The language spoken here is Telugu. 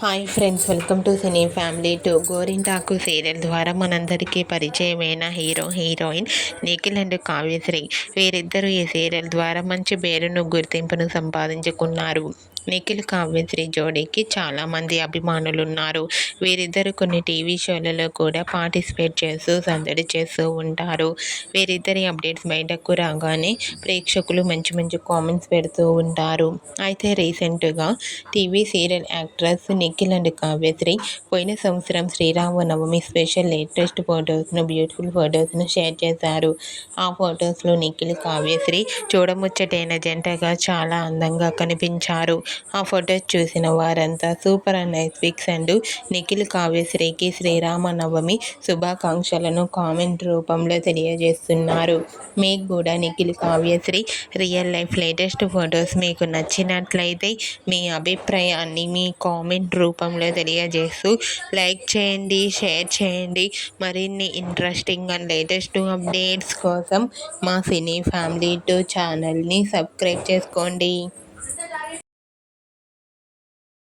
Hi friends, welcome to cine family two. గోరింటాకు సీరియల్ ద్వారా మనందరికీ పరిచయమైన హీరోయిన్ నిఖిల్ అండ్ కావ్యశ్రీ. వీరిద్దరూ ఈ సీరియల్ ద్వారా మంచి పేరును గుర్తింపును సంపాదించుకున్నారు. నిఖిల్ కావ్యశ్రీ జోడీకి చాలామంది అభిమానులు ఉన్నారు. వీరిద్దరు కొన్ని టీవీ షోలలో కూడా పార్టిసిపేట్ చేస్తూ సందడి చేస్తూ ఉంటారు. వీరిద్దరి అప్డేట్స్ బయటకు రాగానే ప్రేక్షకులు మంచి మంచి కామెంట్స్ పెడుతూ ఉంటారు. అయితే రీసెంట్గా TV serial actress Nikhil and Kavyasri పోయిన సంవత్సరం శ్రీరామనవమి స్పెషల్ లేటెస్ట్ ఫొటోస్ను, బ్యూటిఫుల్ ఫొటోస్ను షేర్ చేశారు. ఆ ఫొటోస్లో నిఖిల్ కావ్యశ్రీ చూడముచ్చటైన జంటగా చాలా అందంగా కనిపించారు. ఆ ఫొటోస్ చూసిన వారంతా సూపర్ అండ్ నైస్ పిక్స్ అంటూ నిఖిల్ కావ్యశ్రీకి శ్రీరామనవమి శుభాకాంక్షలను కామెంట్ రూపంలో తెలియజేస్తున్నారు. మీకు కూడా Nikhil Kavyasri real life latest photos మీకు నచ్చినట్లయితే మీ అభిప్రాయాన్ని మీ కామెంట్ రూపంలో తెలియజేస్తూ లైక్ చేయండి, షేర్ చేయండి. మరిన్ని ఇంట్రెస్టింగ్ అండ్ లేటెస్ట్ అప్డేట్స్ కోసం మా సినీ ఫ్యామిలీ 2 ఛానల్ని సబ్స్క్రైబ్ చేసుకోండి.